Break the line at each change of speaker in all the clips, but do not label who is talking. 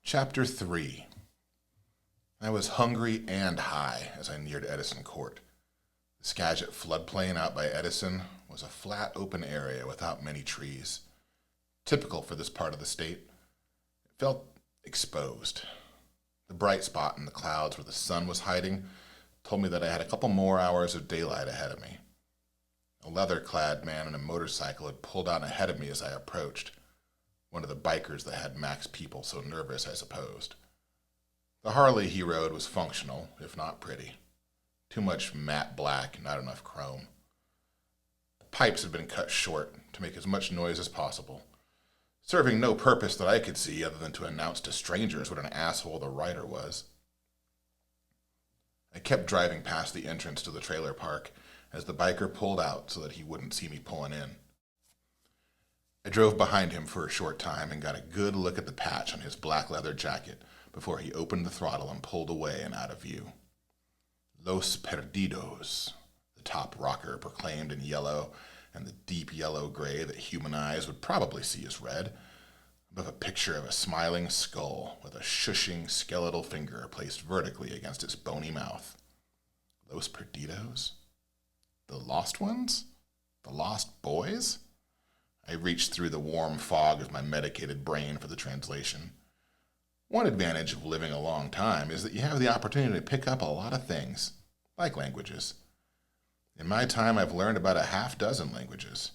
Chapter 3. I was hungry and high as I neared Edison Court. The Skagit floodplain out by Edison was a flat open area without many trees. Typical for this part of the state. It felt exposed. The bright spot in the clouds where the sun was hiding told me that I had a couple more hours of daylight ahead of me. A leather-clad man on a motorcycle had pulled out ahead of me as I approached. One of the bikers that had Mac's people so nervous, I supposed. The Harley he rode was functional, if not pretty. Too much matte black, not enough chrome. The pipes had been cut short to make as much noise as possible, serving no purpose that I could see other than to announce to strangers what an asshole the rider was. I kept driving past the entrance to the trailer park as the biker pulled out so that he wouldn't see me pulling in. I drove behind him for a short time and got a good look at the patch on his black leather jacket before he opened the throttle and pulled away and out of view. Los Perdidos, the top rocker proclaimed in yellow and the deep yellow-gray that human eyes would probably see as red, above a picture of a smiling skull with a shushing skeletal finger placed vertically against its bony mouth. Los Perdidos? The lost ones? The lost boys? I reached through the warm fog of my medicated brain for the translation. One advantage of living a long time is that you have the opportunity to pick up a lot of things, like languages. In my time, I've learned about a half-dozen languages.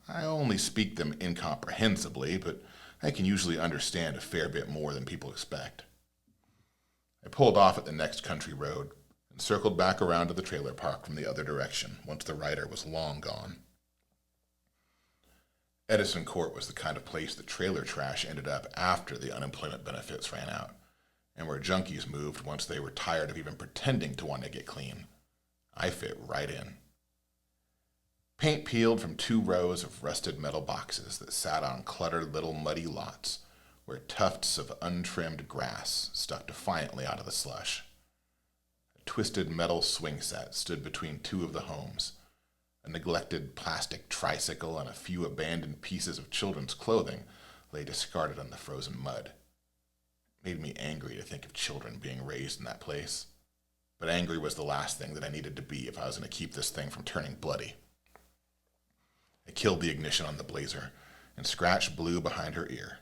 I only speak them incomprehensibly, but I can usually understand a fair bit more than people expect. I pulled off at the next country road and circled back around to the trailer park from the other direction once the rider was long gone. Edison Court was the kind of place that trailer trash ended up after the unemployment benefits ran out, and where junkies moved once they were tired of even pretending to want to get clean. I fit right in. Paint peeled from 2 rows of rusted metal boxes that sat on cluttered little muddy lots where tufts of untrimmed grass stuck defiantly out of the slush. A twisted metal swing set stood between 2 of the homes. A neglected plastic tricycle and a few abandoned pieces of children's clothing lay discarded on the frozen mud. It made me angry to think of children being raised in that place. But angry was the last thing that I needed to be if I was going to keep this thing from turning bloody. I killed the ignition on the Blazer and scratched Blue behind her ear.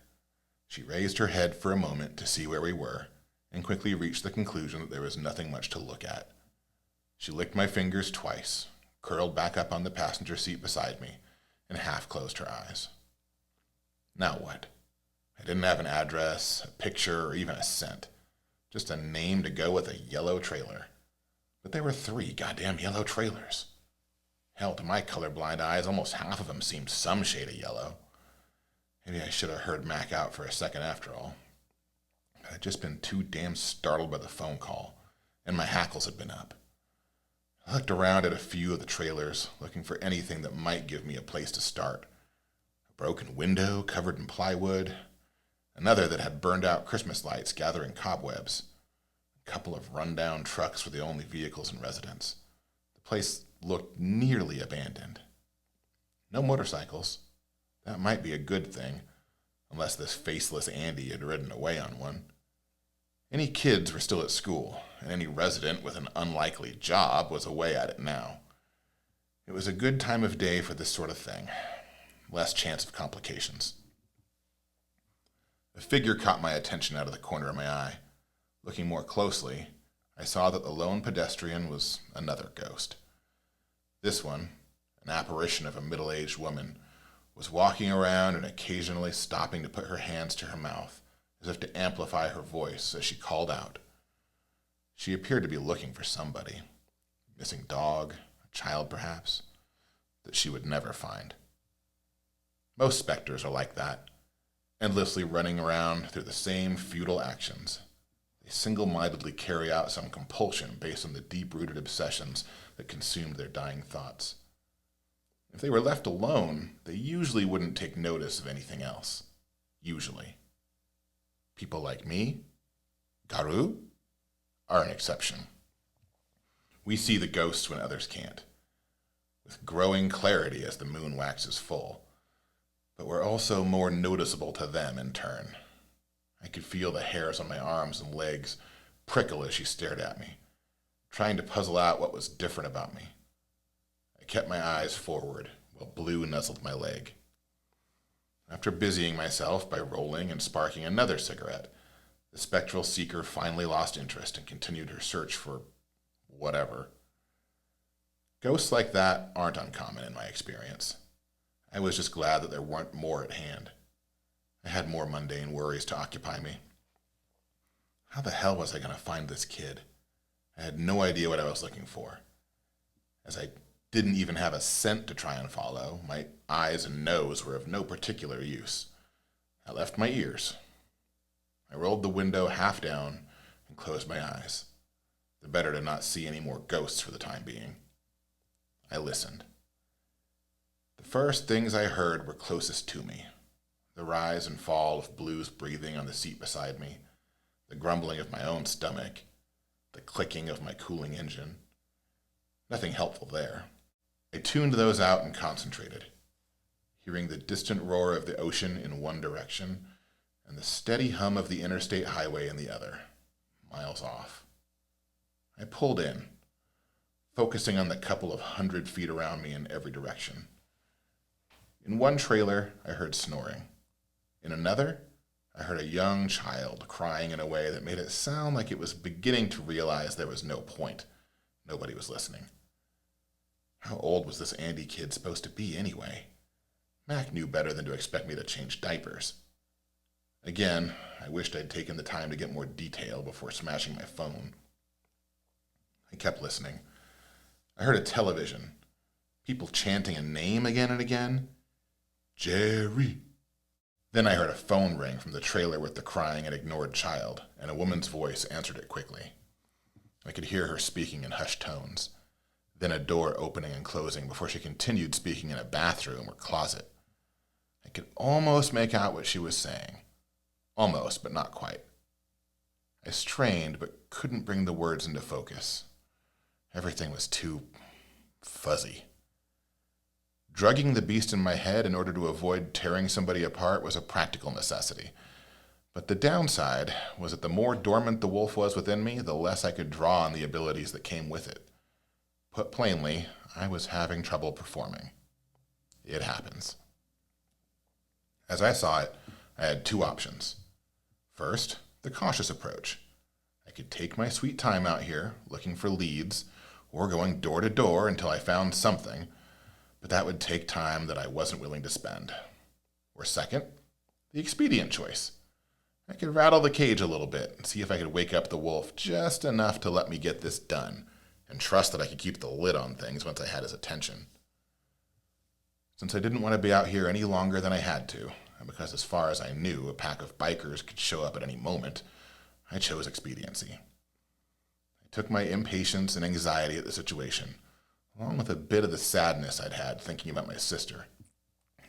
She raised her head for a moment to see where we were and quickly reached the conclusion that there was nothing much to look at. She licked my fingers twice, curled back up on the passenger seat beside me, and half closed her eyes. Now what? I didn't have an address, a picture, or even a cent. Just a name to go with a yellow trailer. But there were 3 goddamn yellow trailers. Hell, to my colorblind eyes, almost half of them seemed some shade of yellow. Maybe I should have heard Mac out for a second after all. But I'd just been too damn startled by the phone call, and my hackles had been up. I looked around at a few of the trailers, looking for anything that might give me a place to start. A broken window covered in plywood, another that had burned out Christmas lights gathering cobwebs. A couple of run-down trucks were the only vehicles in residence. The place looked nearly abandoned. No motorcycles. That might be a good thing, unless this faceless Andy had ridden away on one. Any kids were still at school, and any resident with an unlikely job was away at it now. It was a good time of day for this sort of thing. Less chance of complications. A figure caught my attention out of the corner of my eye. Looking more closely, I saw that the lone pedestrian was another ghost. This one, an apparition of a middle-aged woman, was walking around and occasionally stopping to put her hands to her mouth, as if to amplify her voice as she called out. She appeared to be looking for somebody. Missing dog, a child perhaps, that she would never find. Most specters are like that, endlessly running around through the same futile actions. They single-mindedly carry out some compulsion based on the deep-rooted obsessions that consumed their dying thoughts. If they were left alone, they usually wouldn't take notice of anything else. Usually. People like me, Garu, are an exception. We see the ghosts when others can't, with growing clarity as the moon waxes full, but we're also more noticeable to them in turn. I could feel the hairs on my arms and legs prickle as she stared at me, trying to puzzle out what was different about me. I kept my eyes forward while Blue nuzzled my leg. After busying myself by rolling and sparking another cigarette, the spectral seeker finally lost interest and continued her search for whatever. Ghosts like that aren't uncommon in my experience. I was just glad that there weren't more at hand. I had more mundane worries to occupy me. How the hell was I going to find this kid? I had no idea what I was looking for. As I didn't even have a scent to try and follow, my eyes and nose were of no particular use. I left my ears. I rolled the window half down and closed my eyes, the better to not see any more ghosts for the time being. I listened. The first things I heard were closest to me: the rise and fall of Blue's breathing on the seat beside me, the grumbling of my own stomach, the clicking of my cooling engine. Nothing helpful there. I tuned those out and concentrated, hearing the distant roar of the ocean in one direction and the steady hum of the interstate highway in the other, miles off. I pulled in, focusing on the couple of 100 feet around me in every direction. In one trailer, I heard snoring. In another, I heard a young child crying in a way that made it sound like it was beginning to realize there was no point. Nobody was listening. How old was this Andy kid supposed to be anyway? Mac knew better than to expect me to change diapers. Again, I wished I'd taken the time to get more detail before smashing my phone. I kept listening. I heard a television, people chanting a name again and again. Jerry. Then I heard a phone ring from the trailer with the crying and ignored child, and a woman's voice answered it quickly. I could hear her speaking in hushed tones, then a door opening and closing before she continued speaking in a bathroom or closet. I could almost make out what she was saying. Almost, but not quite. I strained, but couldn't bring the words into focus. Everything was too fuzzy. Drugging the beast in my head in order to avoid tearing somebody apart was a practical necessity. But the downside was that the more dormant the wolf was within me, the less I could draw on the abilities that came with it. Put plainly, I was having trouble performing. It happens. As I saw it, I had two options. First, the cautious approach. I could take my sweet time out here, looking for leads, or going door to door until I found something, but that would take time that I wasn't willing to spend. Or second, the expedient choice. I could rattle the cage a little bit and see if I could wake up the wolf just enough to let me get this done, and trust that I could keep the lid on things once I had his attention. Since I didn't want to be out here any longer than I had to, and because as far as I knew, a pack of bikers could show up at any moment, I chose expediency. I took my impatience and anxiety at the situation, along with a bit of the sadness I'd had thinking about my sister,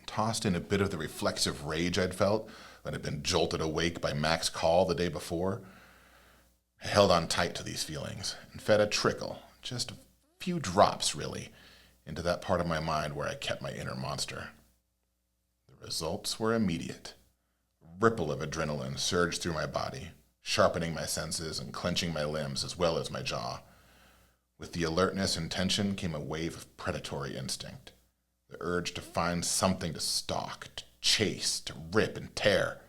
tossed in a bit of the reflexive rage I'd felt when I'd been jolted awake by Mac's call the day before. I held on tight to these feelings and fed a trickle, just a few drops really, into that part of my mind where I kept my inner monster. The results were immediate. A ripple of adrenaline surged through my body, sharpening my senses and clenching my limbs as well as my jaw. With the alertness and tension came a wave of predatory instinct, the urge to find something to stalk, to chase, to rip and tear.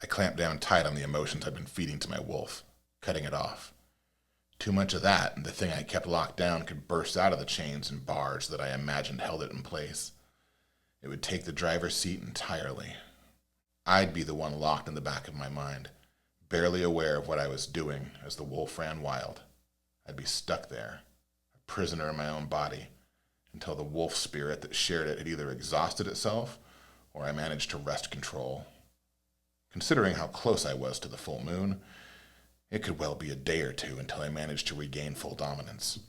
I clamped down tight on the emotions I'd been feeding to my wolf, cutting it off. Too much of that, and the thing I kept locked down could burst out of the chains and bars that I imagined held it in place. It would take the driver's seat entirely. I'd be the one locked in the back of my mind, barely aware of what I was doing as the wolf ran wild. I'd be stuck there, a prisoner in my own body, until the wolf spirit that shared it had either exhausted itself or I managed to wrest control. Considering how close I was to the full moon, it could well be a day or two until I managed to regain full dominance.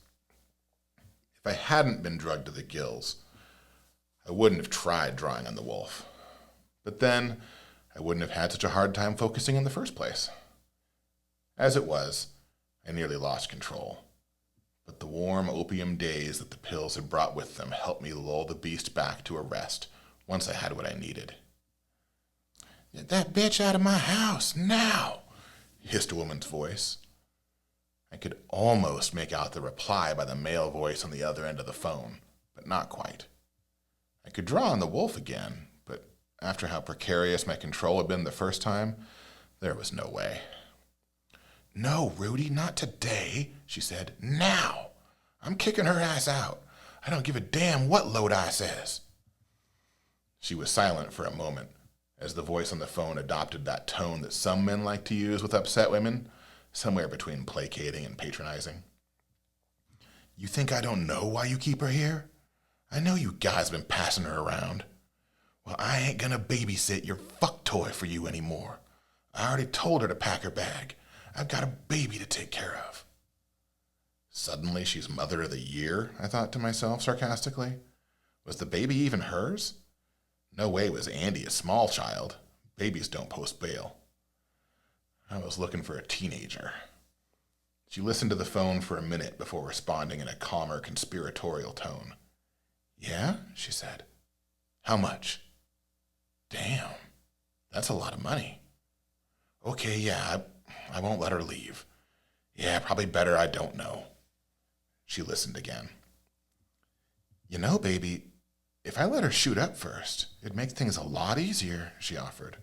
If I hadn't been drugged to the gills, I wouldn't have tried drawing on the wolf. But then, I wouldn't have had such a hard time focusing in the first place. As it was, I nearly lost control. But the warm opium days that the pills had brought with them helped me lull the beast back to a rest once I had what I needed. Get that bitch out of my house, now, hissed a woman's voice. I could almost make out the reply by the male voice on the other end of the phone, but not quite. I could draw on the wolf again, but after how precarious my control had been the first time, there was no way. No, Rudy, not today, she said. Now! I'm kicking her ass out. I don't give a damn what Lodi says. She was silent for a moment, as the voice on the phone adopted that tone that some men like to use with upset women, somewhere between placating and patronizing. You think I don't know why you keep her here? I know you guys been passing her around. Well, I ain't gonna babysit your fuck toy for you anymore. I already told her to pack her bag. I've got a baby to take care of. Suddenly she's mother of the year, I thought to myself sarcastically. Was the baby even hers? No way was Andy a small child. Babies don't post bail. I was looking for a teenager. She listened to the phone for a minute before responding in a calmer, conspiratorial tone. Yeah, she said. How much? Damn, that's a lot of money. Okay, yeah, I won't let her leave. Yeah, probably better I don't know. She listened again. You know, baby, if I let her shoot up first, it'd make things a lot easier, she offered.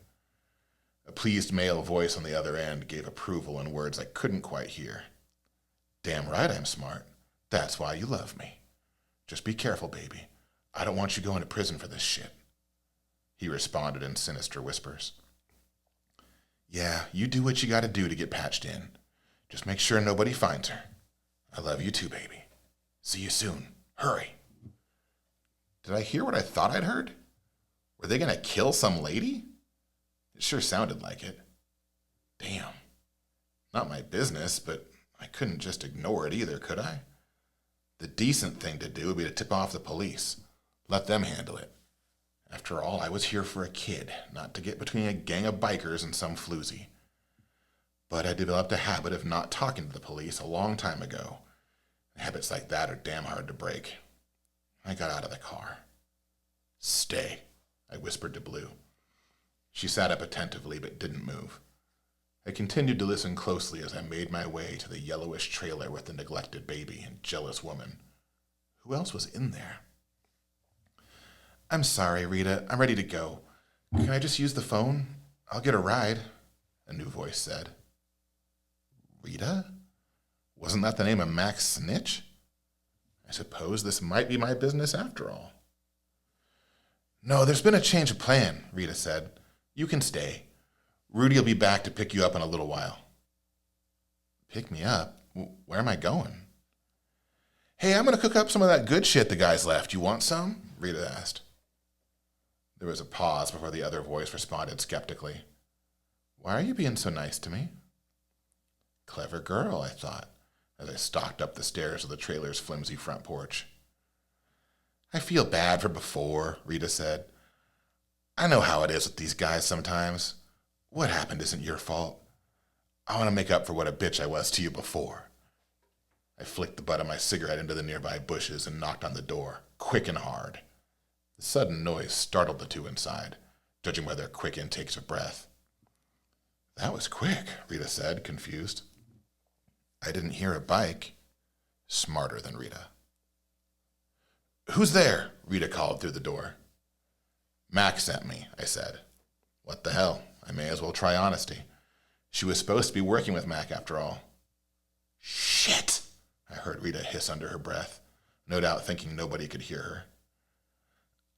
A pleased male voice on the other end gave approval in words I couldn't quite hear. Damn right I'm smart. That's why you love me. Just be careful, baby. I don't want you going to prison for this shit. He responded in sinister whispers. Yeah, you do what you gotta do to get patched in. Just make sure nobody finds her. I love you too, baby. See you soon. Hurry. Did I hear what I thought I'd heard? Were they gonna kill some lady? It sure sounded like it. Damn. Not my business, but I couldn't just ignore it either, could I? The decent thing to do would be to tip off the police. Let them handle it. After all, I was here for a kid, not to get between a gang of bikers and some floozy. But I developed a habit of not talking to the police a long time ago. Habits like that are damn hard to break. I got out of the car. Stay, I whispered to Blue. She sat up attentively but didn't move. I continued to listen closely as I made my way to the yellowish trailer with the neglected baby and jealous woman. Who else was in there? I'm sorry, Rita. I'm ready to go. Can I just use the phone? I'll get a ride, a new voice said. Rita? Wasn't that the name of Max Snitch? I suppose this might be my business after all. No, there's been a change of plan, Rita said. You can stay. Rudy will be back to pick you up in a little while. Pick me up? Where am I going? Hey, I'm going to cook up some of that good shit the guys left. You want some? Rita asked. There was a pause before the other voice responded skeptically. Why are you being so nice to me? Clever girl, I thought, as I stalked up the stairs of the trailer's flimsy front porch. I feel bad for before, Rita said. I know how it is with these guys sometimes. What happened isn't your fault. I want to make up for what a bitch I was to you before. I flicked the butt of my cigarette into the nearby bushes and knocked on the door, quick and hard. The sudden noise startled the two inside, judging by their quick intakes of breath. That was quick, Rita said, confused. I didn't hear a bike. Smarter than Rita. Who's there? Rita called through the door. Mac sent me, I said. What the hell? I may as well try honesty. She was supposed to be working with Mac after all. Shit! I heard Rita hiss under her breath, no doubt thinking nobody could hear her.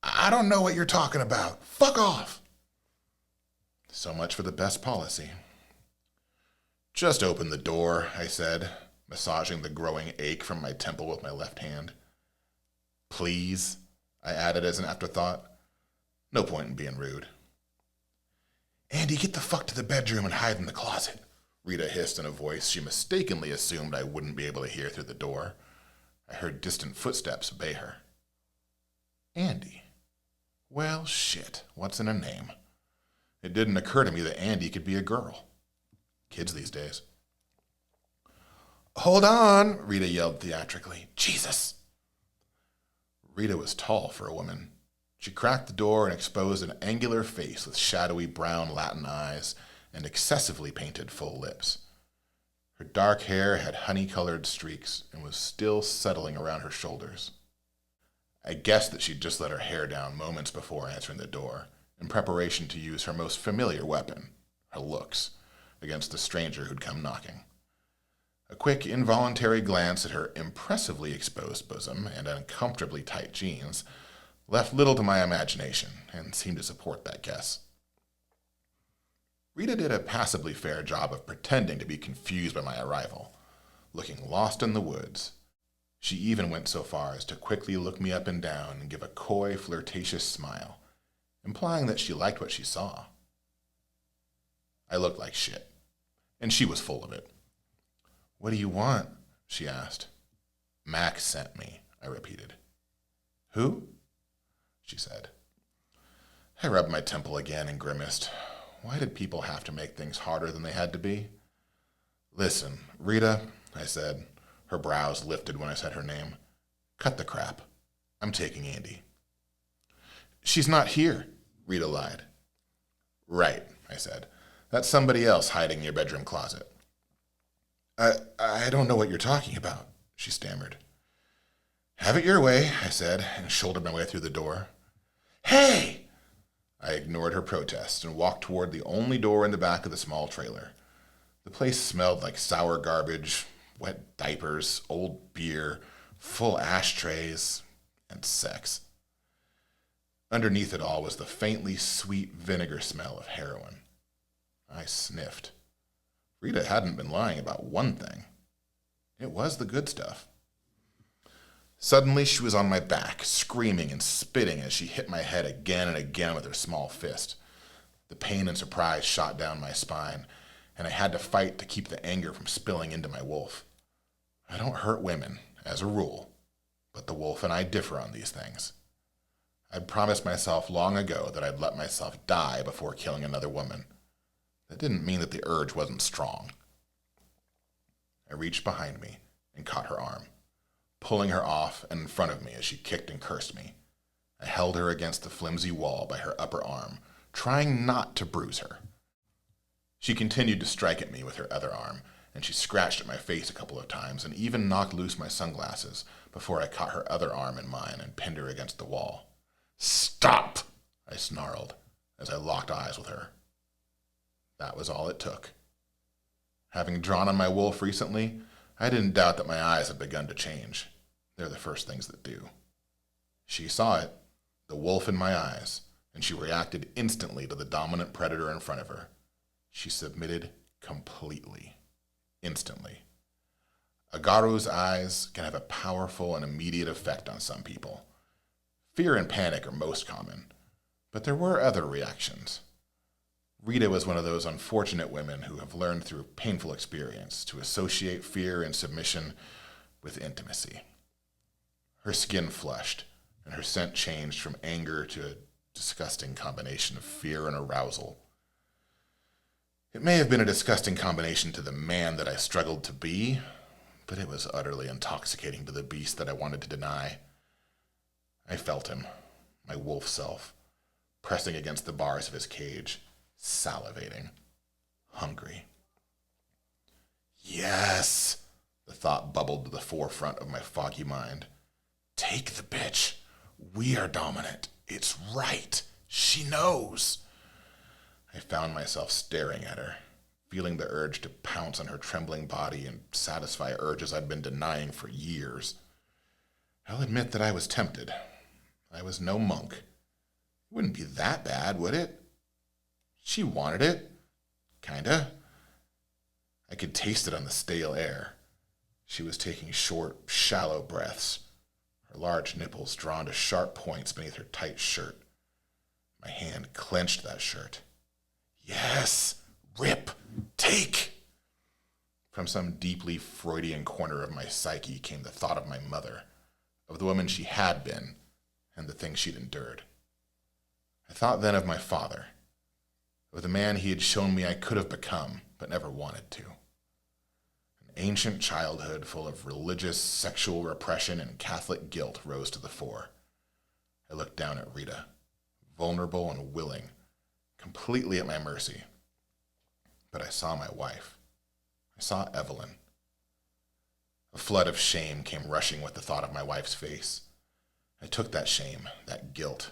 I don't know what you're talking about. Fuck off! So much for the best policy. Just open the door, I said, massaging the growing ache from my temple with my left hand. Please, I added as an afterthought. No point in being rude. Andy, get the fuck to the bedroom and hide in the closet, Rita hissed in a voice she mistakenly assumed I wouldn't be able to hear through the door. I heard distant footsteps obey her. Andy. Well, shit, what's in a name? It didn't occur to me that Andy could be a girl. Kids these days. Hold on, Rita yelled theatrically. Jesus! Rita was tall for a woman. She cracked the door and exposed an angular face with shadowy brown Latin eyes and excessively painted full lips. Her dark hair had honey-colored streaks and was still settling around her shoulders. I guessed that she'd just let her hair down moments before answering the door, in preparation to use her most familiar weapon, her looks, against the stranger who'd come knocking. A quick, involuntary glance at her impressively exposed bosom and uncomfortably tight jeans left little to my imagination and seemed to support that guess. Rita did a passably fair job of pretending to be confused by my arrival, looking lost in the woods. She even went so far as to quickly look me up and down and give a coy, flirtatious smile, implying that she liked what she saw. I looked like shit, and she was full of it. "What do you want?" she asked. "Max sent me," I repeated. "Who?" she said. I rubbed my temple again and grimaced. Why did people have to make things harder than they had to be? "Listen, Rita," I said. Her brows lifted when I said her name. "Cut the crap. I'm taking Andy." "She's not here," Rita lied. "Right," I said. "That's somebody else hiding in your bedroom closet." I don't know what you're talking about," she stammered. "Have it your way," I said, and shouldered my way through the door. "Hey!" I ignored her protest and walked toward the only door in the back of the small trailer. The place smelled like sour garbage, wet diapers, old beer, full ashtrays, and sex. Underneath it all was the faintly sweet vinegar smell of heroin. I sniffed. Rita hadn't been lying about one thing. It was the good stuff. Suddenly she was on my back, screaming and spitting as she hit my head again and again with her small fist. The pain and surprise shot down my spine, and I had to fight to keep the anger from spilling into my wolf. I don't hurt women, as a rule, but the wolf and I differ on these things. I'd promised myself long ago that I'd let myself die before killing another woman. That didn't mean that the urge wasn't strong. I reached behind me and caught her arm, pulling her off and in front of me as she kicked and cursed me. I held her against the flimsy wall by her upper arm, trying not to bruise her. She continued to strike at me with her other arm, and she scratched at my face a couple of times and even knocked loose my sunglasses before I caught her other arm in mine and pinned her against the wall. "Stop!" I snarled as I locked eyes with her. That was all it took. Having drawn on my wolf recently, I didn't doubt that my eyes had begun to change. They're the first things that do. She saw it, the wolf in my eyes, and she reacted instantly to the dominant predator in front of her. She submitted completely, instantly. Agaru's eyes can have a powerful and immediate effect on some people. Fear and panic are most common, but there were other reactions. Rita was one of those unfortunate women who have learned through painful experience to associate fear and submission with intimacy. Her skin flushed, and her scent changed from anger to a disgusting combination of fear and arousal. It may have been a disgusting combination to the man that I struggled to be, but it was utterly intoxicating to the beast that I wanted to deny. I felt him, my wolf self, pressing against the bars of his cage, salivating, hungry. Yes, the thought bubbled to the forefront of my foggy mind. Take the bitch. We are dominant. It's right. She knows. I found myself staring at her, feeling the urge to pounce on her trembling body and satisfy urges I'd been denying for years. I'll admit that I was tempted. I was no monk. It wouldn't be that bad, would it? She wanted it. Kinda. I could taste it on the stale air. She was taking short, shallow breaths, her large nipples drawn to sharp points beneath her tight shirt. My hand clenched that shirt. Yes! Rip! Take! From some deeply Freudian corner of my psyche came the thought of my mother, of the woman she had been, and the things she'd endured. I thought then of my father, of the man he had shown me I could have become, but never wanted to. An ancient childhood full of religious, sexual repression, and Catholic guilt rose to the fore. I looked down at Rita. vulnerable and willing, completely at my mercy. But I saw my wife. I saw Evelyn. A flood of shame came rushing with the thought of my wife's face. I took that shame, that guilt,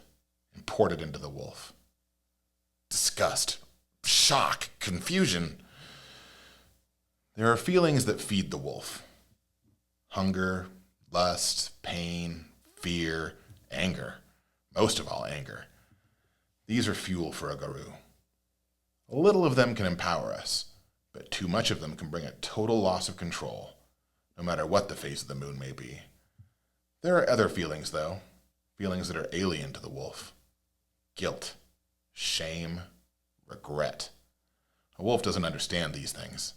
and poured it into the wolf. Disgust, shock, confusion. There are feelings that feed the wolf. Hunger, lust, pain, fear, anger. Most of all, anger. These are fuel for a Garou. A little of them can empower us, but too much of them can bring a total loss of control, no matter what the phase of the moon may be. There are other feelings, though, feelings that are alien to the wolf. Guilt, shame, regret. A wolf doesn't understand these things,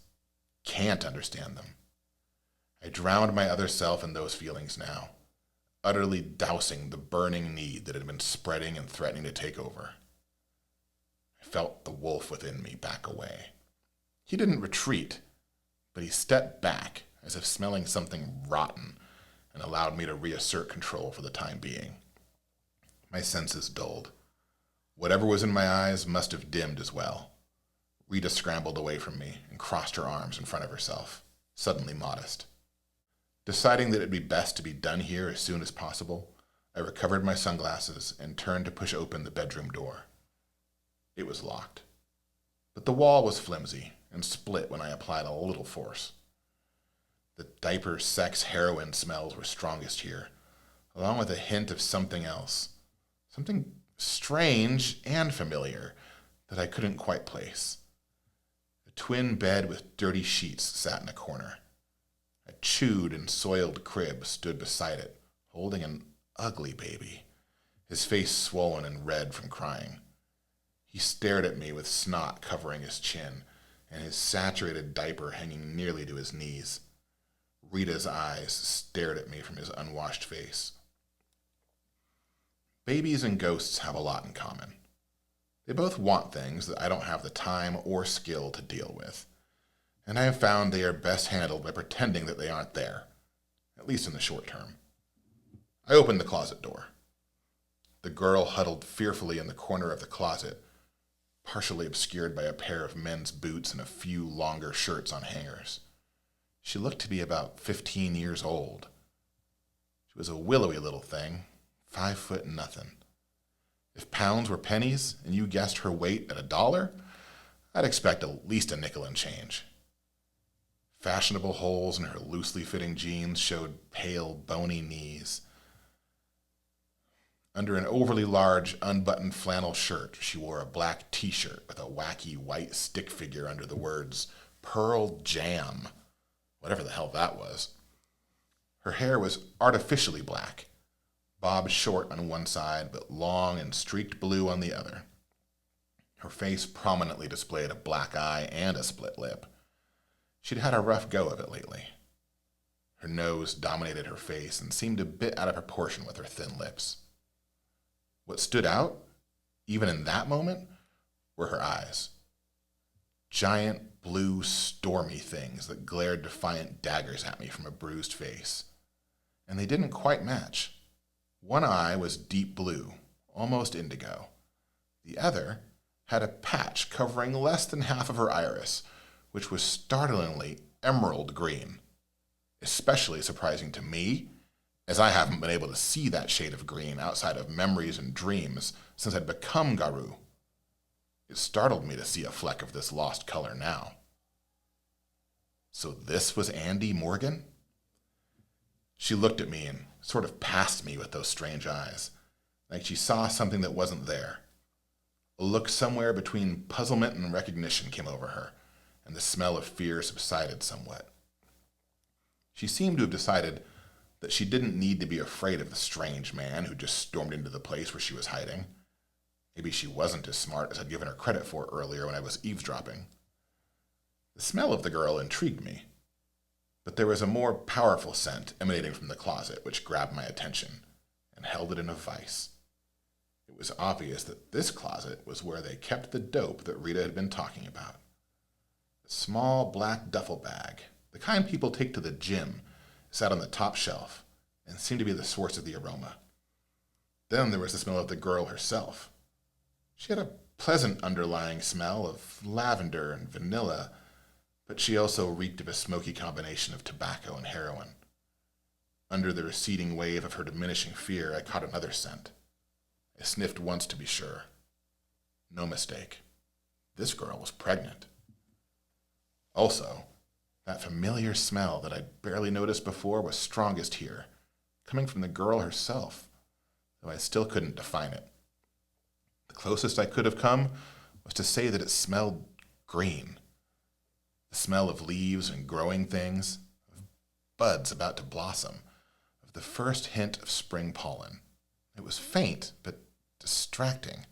can't understand them. I drowned my other self in those feelings now, utterly dousing the burning need that had been spreading and threatening to take over. I felt the wolf within me back away. He didn't retreat, but he stepped back as if smelling something rotten and allowed me to reassert control for the time being. My senses dulled. Whatever was in my eyes must have dimmed as well. Rita scrambled away from me and crossed her arms in front of herself, suddenly modest. Deciding that it'd be best to be done here as soon as possible, I recovered my sunglasses and turned to push open the bedroom door. It was locked, but the wall was flimsy and split when I applied a little force. The diaper, sex, heroin smells were strongest here, along with a hint of something else, something strange and familiar that I couldn't quite place. A twin bed with dirty sheets sat in a corner. A chewed and soiled crib stood beside it, holding an ugly baby, his face swollen and red from crying. He stared at me with snot covering his chin and his saturated diaper hanging nearly to his knees. Rita's eyes stared at me from his unwashed face. Babies and ghosts have a lot in common. They both want things that I don't have the time or skill to deal with, and I have found they are best handled by pretending that they aren't there, at least in the short term. I opened the closet door. The girl huddled fearfully in the corner of the closet, partially obscured by a pair of men's boots and a few longer shirts on hangers. She looked to be about 15 years old. She was a willowy little thing, 5 foot nothing. If pounds were pennies and you guessed her weight at $1, I'd expect at least a nickel and change. Fashionable holes in her loosely fitting jeans showed pale, bony knees. Under an overly large, unbuttoned flannel shirt, she wore a black t-shirt with a wacky white stick figure under the words, Pearl Jam, whatever the hell that was. Her hair was artificially black, bobbed short on one side, but long and streaked blue on the other. Her face prominently displayed a black eye and a split lip. She'd had a rough go of it lately. Her nose dominated her face and seemed a bit out of proportion with her thin lips. What stood out, even in that moment, were her eyes. Giant, blue, stormy things that glared defiant daggers at me from a bruised face. And they didn't quite match. One eye was deep blue, almost indigo. The other had a patch covering less than half of her iris, which was startlingly emerald green. Especially surprising to me, as I haven't been able to see that shade of green outside of memories and dreams since I'd become Garou. It startled me to see a fleck of this lost color now. So this was Andy Morgan? She looked at me and sort of passed me with those strange eyes, like she saw something that wasn't there. A look somewhere between puzzlement and recognition came over her, and the smell of fear subsided somewhat. She seemed to have decided that she didn't need to be afraid of the strange man who just stormed into the place where she was hiding. Maybe she wasn't as smart as I'd given her credit for earlier when I was eavesdropping. The smell of the girl intrigued me, but there was a more powerful scent emanating from the closet which grabbed my attention and held it in a vice. It was obvious that this closet was where they kept the dope that Rita had been talking about. A small black duffel bag, the kind people take to the gym, sat on the top shelf and seemed to be the source of the aroma. Then there was the smell of the girl herself, She had a pleasant underlying smell of lavender and vanilla, but she also reeked of a smoky combination of tobacco and heroin. Under the receding wave of her diminishing fear, I caught another scent. I sniffed once to be sure. No mistake. This girl was pregnant. Also, that familiar smell that I'd barely noticed before was strongest here, coming from the girl herself, though I still couldn't define it. The closest I could have come was to say that it smelled green. The smell of leaves and growing things, of buds about to blossom, of the first hint of spring pollen. It was faint, but distracting,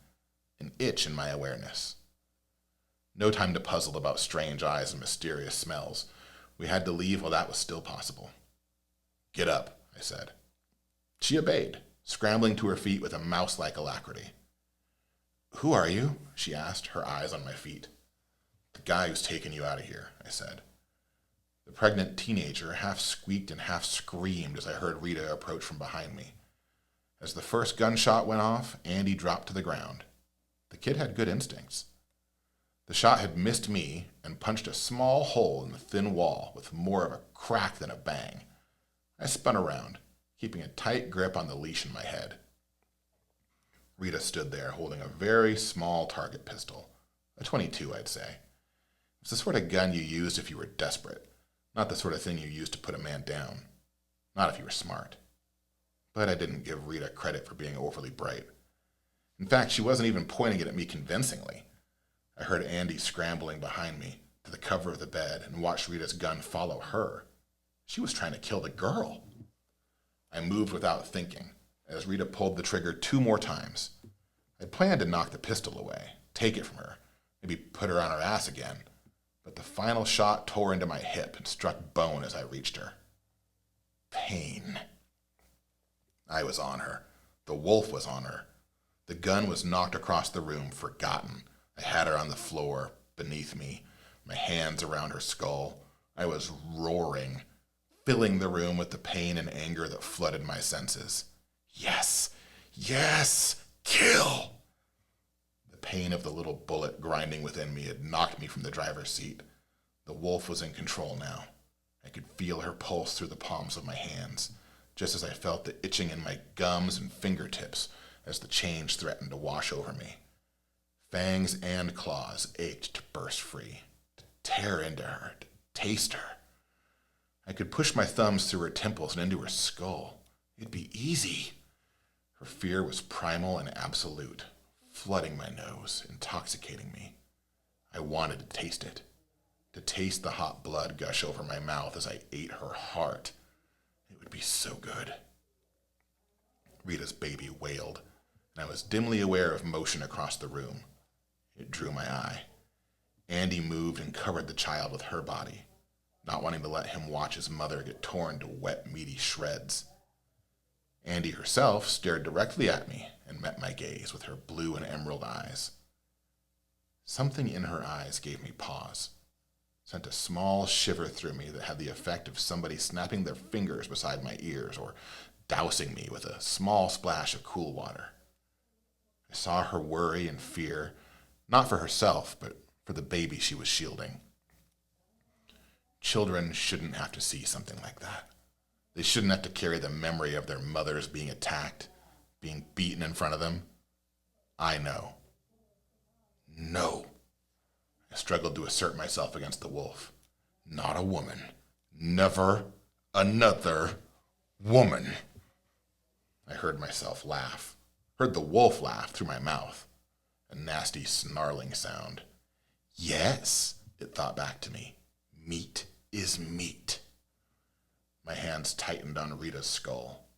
an itch in my awareness. No time to puzzle about strange eyes and mysterious smells. We had to leave while that was still possible. "Get up," I said. She obeyed, scrambling to her feet with a mouse-like alacrity. "Who are you?" she asked, her eyes on my feet. "The guy who's taken you out of here," I said. The pregnant teenager half squeaked and half screamed as I heard Rita approach from behind me. As the first gunshot went off, Andy dropped to the ground. The kid had good instincts. The shot had missed me and punched a small hole in the thin wall with more of a crack than a bang. I spun around, keeping a tight grip on the leash in my head. Rita stood there holding a very small target pistol, a .22, I'd say. It was the sort of gun you used if you were desperate, not the sort of thing you used to put a man down, not if you were smart. But I didn't give Rita credit for being overly bright. In fact, she wasn't even pointing it at me convincingly. I heard Andy scrambling behind me to the cover of the bed and watched Rita's gun follow her. She was trying to kill the girl. I moved without thinking as Rita pulled the trigger 2 more times. I'd planned to knock the pistol away, take it from her, maybe put her on her ass again, but the final shot tore into my hip and struck bone as I reached her. Pain. I was on her. The wolf was on her. The gun was knocked across the room, forgotten. I had her on the floor, beneath me, my hands around her skull. I was roaring, filling the room with the pain and anger that flooded my senses. Yes! Yes! Kill! The pain of the little bullet grinding within me had knocked me from the driver's seat. The wolf was in control now. I could feel her pulse through the palms of my hands, just as I felt the itching in my gums and fingertips as the change threatened to wash over me. Fangs and claws ached to burst free, to tear into her, to taste her. I could push my thumbs through her temples and into her skull. It'd be easy. Her fear was primal and absolute, flooding my nose, intoxicating me. I wanted to taste it, to taste the hot blood gush over my mouth as I ate her heart. It would be so good. Rita's baby wailed, and I was dimly aware of motion across the room. It drew my eye. Andy moved and covered the child with her body, not wanting to let him watch his mother get torn to wet, meaty shreds. Andy herself stared directly at me and met my gaze with her blue and emerald eyes. Something in her eyes gave me pause, sent a small shiver through me that had the effect of somebody snapping their fingers beside my ears or dousing me with a small splash of cool water. I saw her worry and fear, not for herself, but for the baby she was shielding. Children shouldn't have to see something like that. They shouldn't have to carry the memory of their mothers being attacked, being beaten in front of them. I know. No. I struggled to assert myself against the wolf. Not a woman. Never another woman. I heard myself laugh, heard the wolf laugh through my mouth, a nasty snarling sound. Yes, it thought back to me. Meat is meat. My hands tightened on Rita's skull.